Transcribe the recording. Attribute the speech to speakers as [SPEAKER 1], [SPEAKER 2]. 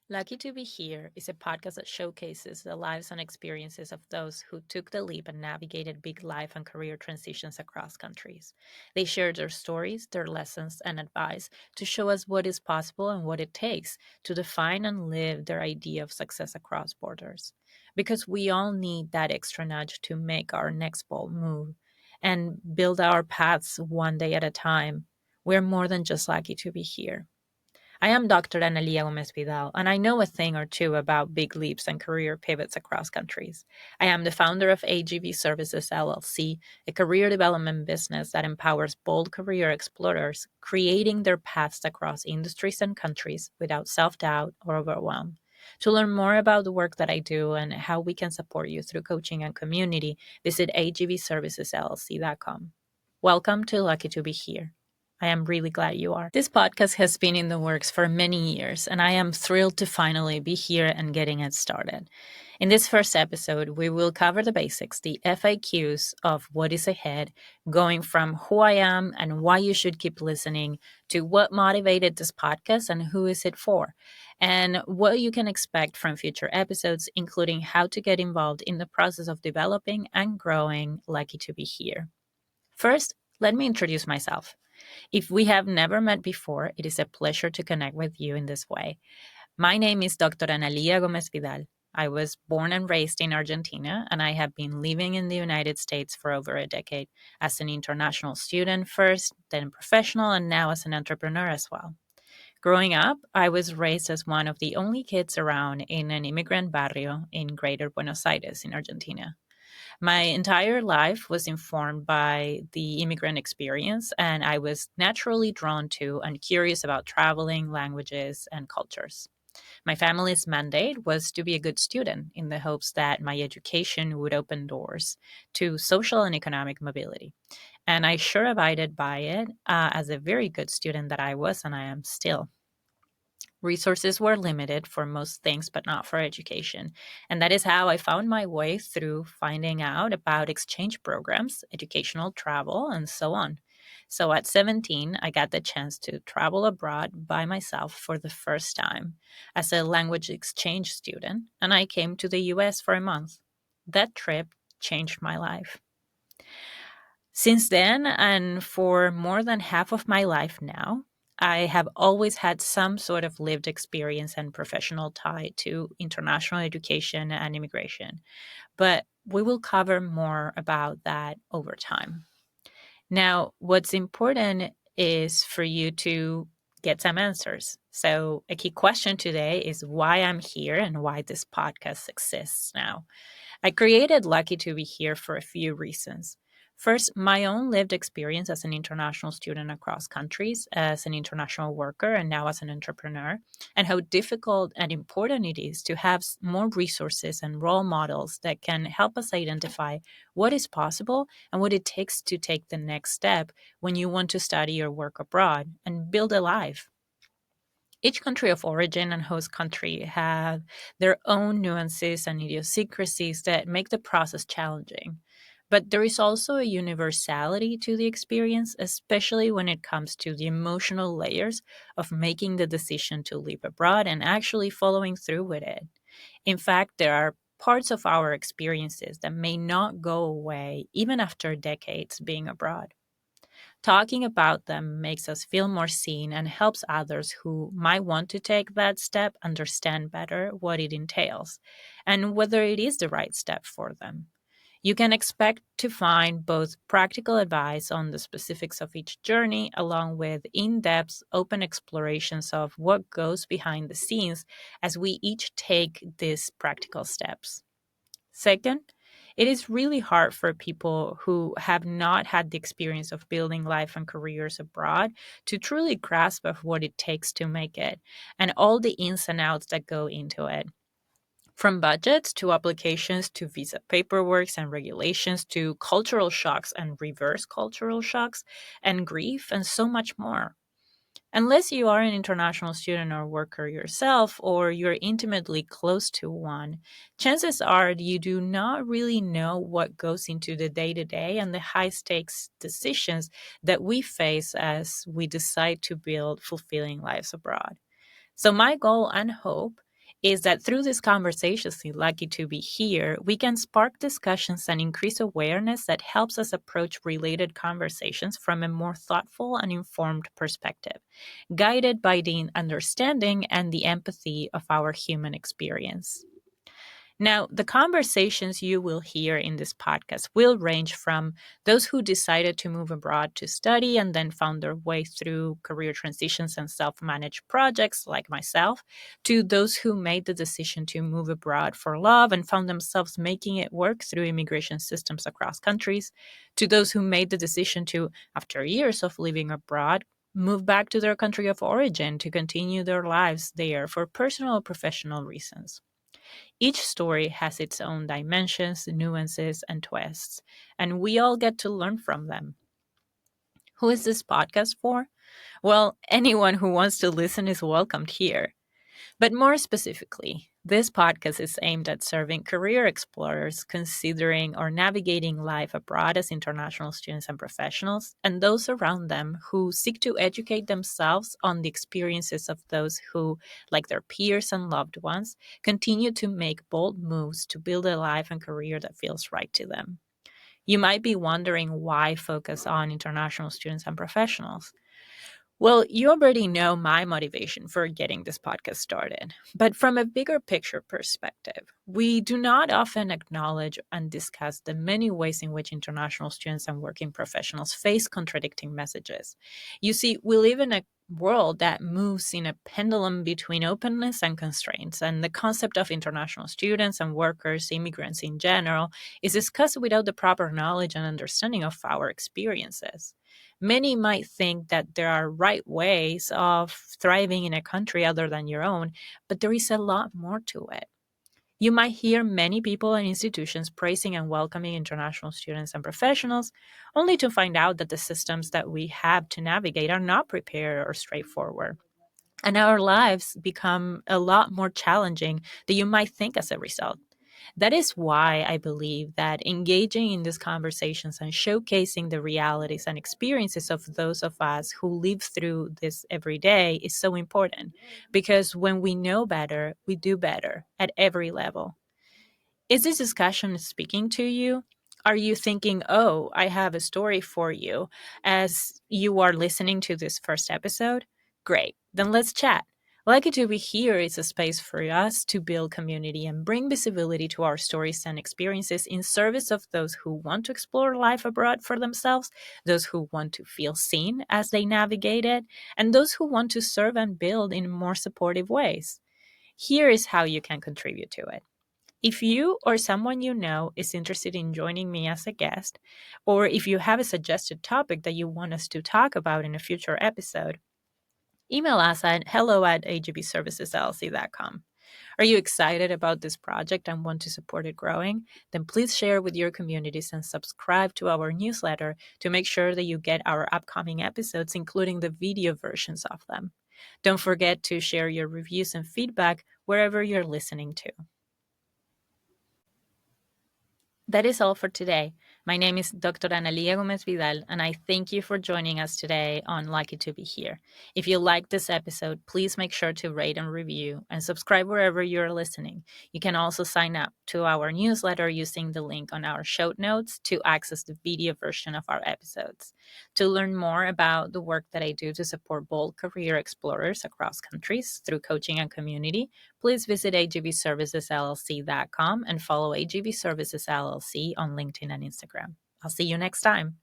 [SPEAKER 1] Lucky to Be Here is a podcast that showcases the lives and experiences of those who took the leap and navigated big life and career transitions across countries. They share their stories, their lessons, and advice to show us what is possible and what it takes to define and live their idea of success across borders. Because we all need that extra nudge to make our next bold move and build our paths one day at a time. We're more than just lucky to be here. I am Dr. Analía Gómez Vidal, and I know a thing or two about big leaps and career pivots across countries. I am the founder of AGV Services LLC, a career development business that empowers bold career explorers, creating their paths across industries and countries without self doubt or overwhelm. To learn more about the work that I do and how we can support you through coaching and community, visit agvservicesllc.com. Welcome to Lucky to Be Here. I am really glad you are. This podcast has been in the works for many years, and I am thrilled to finally be here and getting it started. In this first episode, we will cover the basics, the FAQs of what is ahead, going from who I am and why you should keep listening to what motivated this podcast and who is it for, and what you can expect from future episodes, including how to get involved in the process of developing and growing Lucky to Be Here. First, let me introduce myself. If we have never met before, it is a pleasure to connect with you in this way. My name is Dr. Analía Gómez Vidal. I was born and raised in Argentina, and I have been living in the United States for over a decade as an international student first, then professional, and now as an entrepreneur as well. Growing up, I was raised as one of the only kids around in an immigrant barrio in Greater Buenos Aires in Argentina. My entire life was informed by the immigrant experience, and I was naturally drawn to and curious about traveling, languages, and cultures. My family's mandate was to be a good student in the hopes that my education would open doors to social and economic mobility. And I sure abided by it as a very good student that I was and I am still. Resources were limited for most things, but not for education. And that is how I found my way through finding out about exchange programs, educational travel, and so on. So at 17, I got the chance to travel abroad by myself for the first time as a language exchange student, and I came to the US for a month. That trip changed my life. Since then, and for more than half of my life now, I have always had some sort of lived experience and professional tie to international education and immigration. But we will cover more about that over time. Now, what's important is for you to get some answers. So, a key question today is why I'm here and why this podcast exists now. I created Lucky to Be Here for a few reasons. First, my own lived experience as an international student across countries, as an international worker, and now as an entrepreneur, and how difficult and important it is to have more resources and role models that can help us identify what is possible and what it takes to take the next step when you want to study or work abroad and build a life. Each country of origin and host country have their own nuances and idiosyncrasies that make the process challenging. But there is also a universality to the experience, especially when it comes to the emotional layers of making the decision to live abroad and actually following through with it. In fact, there are parts of our experiences that may not go away even after decades being abroad. Talking about them makes us feel more seen and helps others who might want to take that step understand better what it entails and whether it is the right step for them. You can expect to find both practical advice on the specifics of each journey, along with in depth, open explorations of what goes behind the scenes as we each take these practical steps. Second, it is really hard for people who have not had the experience of building life and careers abroad to truly grasp of what it takes to make it and all the ins and outs that go into it. From budgets to applications to visa paperwork and regulations to cultural shocks and reverse cultural shocks and grief and so much more. Unless you are an international student or worker yourself, or you're intimately close to one, chances are you do not really know what goes into the day to day and the high stakes decisions that we face as we decide to build fulfilling lives abroad. So, my goal and hope is that through these conversations, lucky to be here, we can spark discussions and increase awareness that helps us approach related conversations from a more thoughtful and informed perspective, guided by the understanding and the empathy of our human experience. Now, the conversations you will hear in this podcast will range from those who decided to move abroad to study and then found their way through career transitions and self managed projects, like myself, to those who made the decision to move abroad for love and found themselves making it work through immigration systems across countries, to those who made the decision to, after years of living abroad, move back to their country of origin to continue their lives there for personal or professional reasons. Each story has its own dimensions, nuances, and twists, and we all get to learn from them. Who is this podcast for? Well, anyone who wants to listen is welcomed here. But more specifically, this podcast is aimed at serving career explorers considering or navigating life abroad as international students and professionals, and those around them who seek to educate themselves on the experiences of those who, like their peers and loved ones, continue to make bold moves to build a life and career that feels right to them. You might be wondering why focus on international students and professionals. Well, you already know my motivation for getting this podcast started. But from a bigger picture perspective, we do not often acknowledge and discuss the many ways in which international students and working professionals face contradicting messages. You see, we live in a world that moves in a pendulum between openness and constraints, and the concept of international students and workers, immigrants in general, is discussed without the proper knowledge and understanding of our experiences. Many might think that there are right ways of thriving in a country other than your own, but there is a lot more to it. You might hear many people and institutions praising and welcoming international students and professionals, only to find out that the systems that we have to navigate are not prepared or straightforward. And our lives become a lot more challenging than you might think as a result. That is why I believe that engaging in these conversations and showcasing the realities and experiences of those of us who live through this every day is so important. Because when we know better, we do better at every level. Is this discussion speaking to you? Are you thinking, oh, I have a story for you as you are listening to this first episode? Great, then let's chat. Lucky to be here is a space for us to build community and bring visibility to our stories and experiences in service of those who want to explore life abroad for themselves, those who want to feel seen as they navigate it, and those who want to serve and build in more supportive ways. Here is how you can contribute to it. If you or someone you know is interested in joining me as a guest, or if you have a suggested topic that you want us to talk about in a future episode, email us at hello@agvservicesllc.com. Are you excited about this project and want to support it growing? Then please share with your communities and subscribe to our newsletter to make sure that you get our upcoming episodes, including the video versions of them. Don't forget to share your reviews and feedback wherever you're listening to. That is all for today. My name is Dr. Analía Gómez Vidal, and I thank you for joining us today on Lucky to Be Here. If you liked this episode, please make sure to rate and review and subscribe wherever you're listening. You can also sign up to our newsletter using the link on our show notes to access the video version of our episodes. To learn more about the work that I do to support bold career explorers across countries through coaching and community, please visit agvservicesllc.com and follow AGV Services LLC on LinkedIn and Instagram. I'll see you next time.